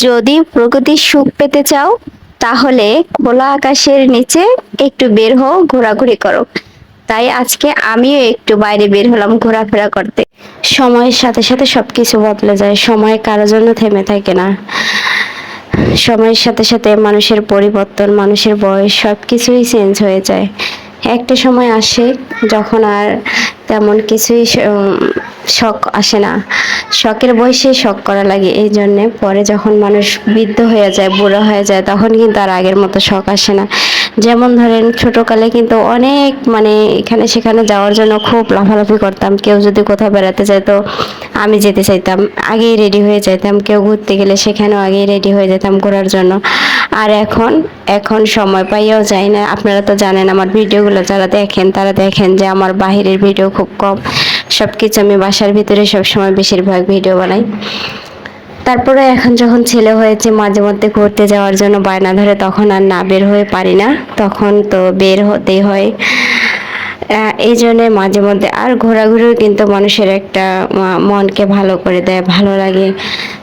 যদি প্রকৃতির সুখ পেতে চাও তাহলে খোলা আকাশের নিচে একটু বের হও, ঘোরাঘুরি করো। তাই আজকে আমিও একটু বাইরে বের হলাম ঘোরাফেরা করতে। সময়ের সাথে সাথে সবকিছু বদলে যায়, সময় কারোর জন্য থেমে থাকে না। সময়ের সাথে সাথে মানুষের পরিবর্তন, মানুষের বয়স সবকিছুই চেঞ্জ হয়ে যায়। একটা সময় আসে যখন আর তেমন কিছুই শখ আসে না, শখের বয়সে শখ করা লাগে। এই জন্যে পরে যখন মানুষ বৃদ্ধ হয়ে যায়, বুড়ো হয়ে যায়, তখন কিন্তু আর আগের মতো শখ আসে না। যেমন ধরেন ছোটকালে কিন্তু অনেক এখানে সেখানে যাওয়ার জন্য খুব লাফালাফি করতাম। কেউ যদি কোথাও বেড়াতে যায় তো আমি যেতে চাইতাম, আগেই রেডি হয়ে যেতাম। কেউ ঘুরতে গেলে সেখানেও আগেই রেডি হয়ে যেতাম ঘোরার জন্য। আর এখন এখন সময় পাইয়াও যাই না। আপনারা তো জানেন আমার ভিডিওগুলো যারা দেখেন তারা দেখেন যে আমার বাহিরের ভিডিও খুব কম, সবকিছু আমি বাসার ভিতরে সবসময় বেশিরভাগ ভিডিও বানাই। তারপরে এখন যখন ছেলে হয়েছে, মাঝে মধ্যে ঘুরতে যাওয়ার জন্য বায়না ধরে, তখন আর না বের হয়ে পারি না, তখন তো বের হতেই হয়। এই জন্যে মাঝে মধ্যে আর ঘোরাঘুরিও কিন্তু মানুষের একটা মনকে ভালো করে দেয়, ভালো লাগে।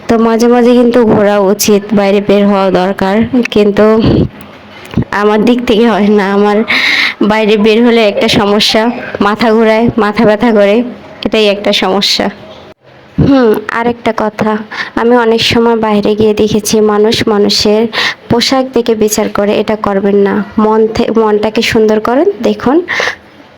তো মাঝে মাঝে কিন্তু ঘোরা উচিত, বাইরে বের হওয়া দরকার। কিন্তু আমার দিক থেকে হয় না। আমার বাইরে বের হলে একটা সমস্যা, মাথা ঘোরায়, মাথা ব্যথা করে, এটাই একটা সমস্যা। আরেকটা কথা, আমি অনেক সময় বাইরে গিয়ে দেখেছি মানুষ মানুষের পোশাক দেখে বিচার করে। এটা করবেন না, মনটাকে সুন্দর করেন, দেখুন